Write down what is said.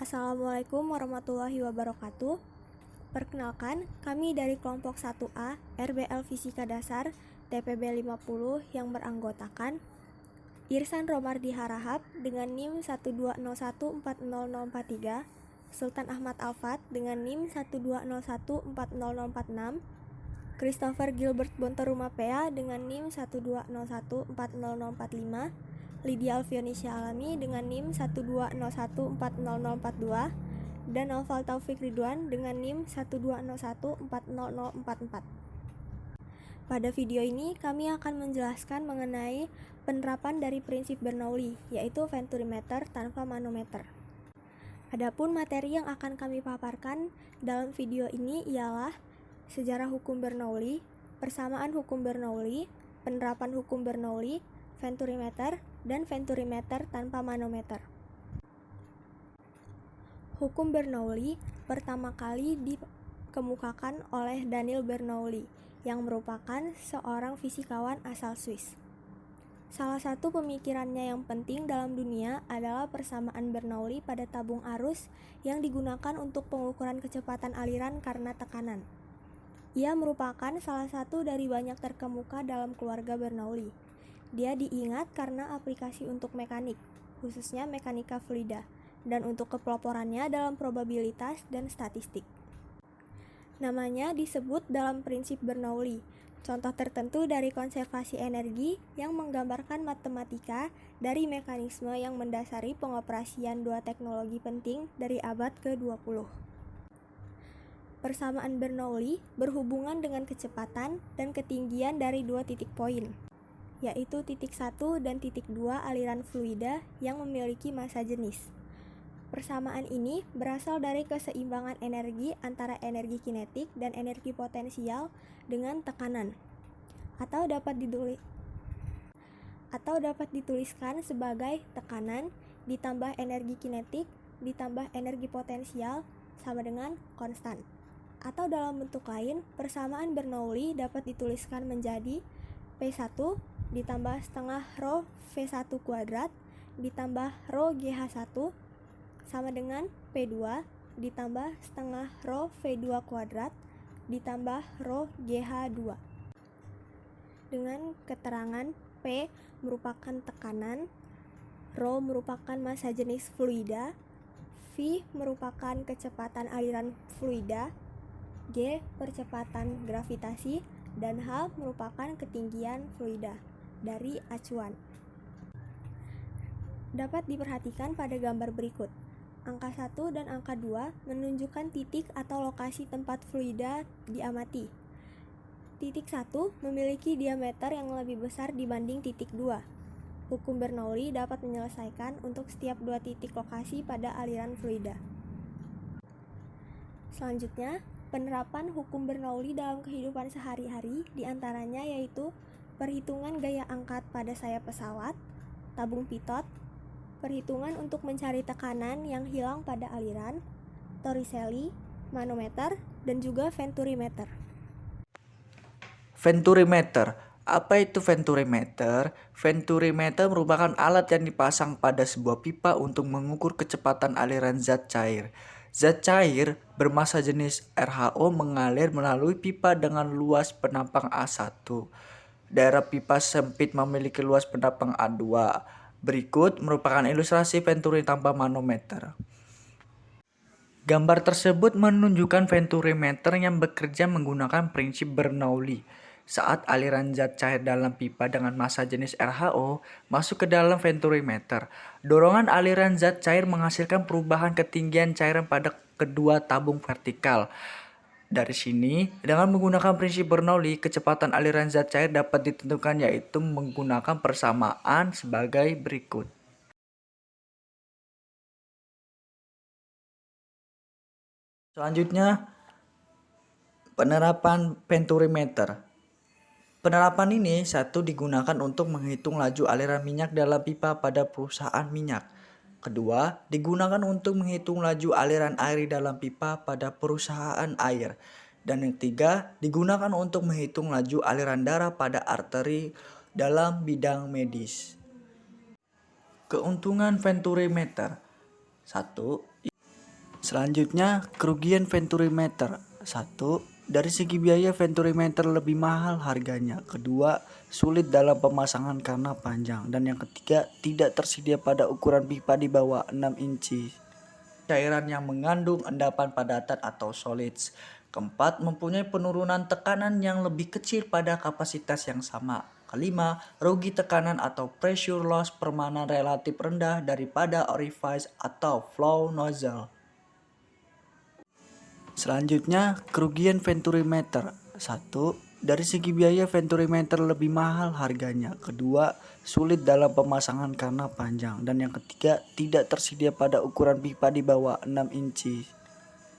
Assalamualaikum warahmatullahi wabarakatuh. Perkenalkan, kami dari kelompok 1A RBL Fisika Dasar TPB 50 yang beranggotakan Irsan Romardi Harahap dengan NIM 120140043, Sultan Ahmad Alfat dengan NIM 120140046, Christopher Gilbert Bontorumapea dengan NIM 120140045, Lydia Alfionisya Alami dengan NIM 120140042, dan Naufal Taufik Ridwan dengan NIM 120140044. Pada video ini kami akan menjelaskan mengenai penerapan dari prinsip Bernoulli, yaitu venturimeter tanpa manometer. Adapun materi yang akan kami paparkan dalam video ini ialah sejarah hukum Bernoulli, persamaan hukum Bernoulli, penerapan hukum Bernoulli, venturimeter, dan venturimeter tanpa manometer. Hukum Bernoulli pertama kali dikemukakan oleh Daniel Bernoulli yang merupakan seorang fisikawan asal Swiss. Salah satu pemikirannya yang penting dalam dunia adalah persamaan Bernoulli pada tabung arus yang digunakan untuk pengukuran kecepatan aliran karena tekanan. Ia merupakan salah satu dari banyak terkemuka dalam keluarga Bernoulli. Dia diingat karena aplikasi untuk mekanik, khususnya mekanika fluida, dan untuk kepeloporannya dalam probabilitas dan statistik. Namanya disebut dalam prinsip Bernoulli, contoh tertentu dari konservasi energi yang menggambarkan matematika dari mekanisme yang mendasari pengoperasian dua teknologi penting dari abad ke-20. Persamaan Bernoulli berhubungan dengan kecepatan dan ketinggian dari dua titik poin, yaitu titik 1 dan titik 2 aliran fluida yang memiliki massa jenis. Persamaan ini berasal dari keseimbangan energi antara energi kinetik dan energi potensial dengan tekanan, atau dapat dituliskan sebagai tekanan ditambah energi kinetik ditambah energi potensial sama dengan konstan. Atau dalam bentuk lain, persamaan Bernoulli dapat dituliskan menjadi P1 ditambah setengah rho V1 kuadrat ditambah rho GH1 sama dengan P2 ditambah setengah rho V2 kuadrat ditambah rho GH2. Dengan keterangan P merupakan tekanan, rho merupakan massa jenis fluida, V merupakan kecepatan aliran fluida, G percepatan gravitasi, dan H merupakan ketinggian fluida dari acuan. Dapat diperhatikan pada gambar berikut. Angka 1 dan angka 2 menunjukkan titik atau lokasi tempat fluida diamati. Titik 1 memiliki diameter yang lebih besar dibanding titik 2. Hukum Bernoulli dapat menyelesaikan untuk setiap dua titik lokasi pada aliran fluida. Selanjutnya, penerapan hukum Bernoulli dalam kehidupan sehari-hari diantaranya yaitu perhitungan gaya angkat pada sayap pesawat, tabung pitot, perhitungan untuk mencari tekanan yang hilang pada aliran, Torricelli, manometer, dan juga venturimeter. Venturimeter. Apa itu venturimeter? Venturimeter merupakan alat yang dipasang pada sebuah pipa untuk mengukur kecepatan aliran zat cair. Zat cair bermassa jenis RHO mengalir melalui pipa dengan luas penampang A1. Daerah pipa sempit memiliki luas penampang A2. Berikut merupakan ilustrasi venturi tanpa manometer. Gambar tersebut menunjukkan venturimeter yang bekerja menggunakan prinsip Bernoulli. Saat aliran zat cair dalam pipa dengan massa jenis RHO masuk ke dalam venturimeter, dorongan aliran zat cair menghasilkan perubahan ketinggian cairan pada kedua tabung vertikal. Dari sini, dengan menggunakan prinsip Bernoulli, kecepatan aliran zat cair dapat ditentukan yaitu menggunakan persamaan sebagai berikut. Selanjutnya, penerapan venturimeter. Penerapan ini digunakan untuk menghitung laju aliran minyak dalam pipa pada perusahaan minyak. Kedua, digunakan untuk menghitung laju aliran air di dalam pipa pada perusahaan air. Dan yang ketiga, digunakan untuk menghitung laju aliran darah pada arteri dalam bidang medis. Keuntungan venturimeter. 1. Selanjutnya, kerugian venturimeter. 1. Dari segi biaya venturimeter lebih mahal harganya. Kedua, sulit dalam pemasangan karena panjang. Dan yang ketiga, tidak tersedia pada ukuran pipa di bawah 6 inci. Cairan yang mengandung endapan padatan atau solids. Keempat, mempunyai penurunan tekanan yang lebih kecil pada kapasitas yang sama. Kelima, rugi tekanan atau pressure loss permanen relatif rendah daripada orifice atau flow nozzle. Selanjutnya, kerugian venturimeter. 1. Dari segi biaya venturimeter lebih mahal harganya. Kedua, sulit dalam pemasangan karena panjang. Dan yang ketiga, tidak tersedia pada ukuran pipa di bawah 6 inci.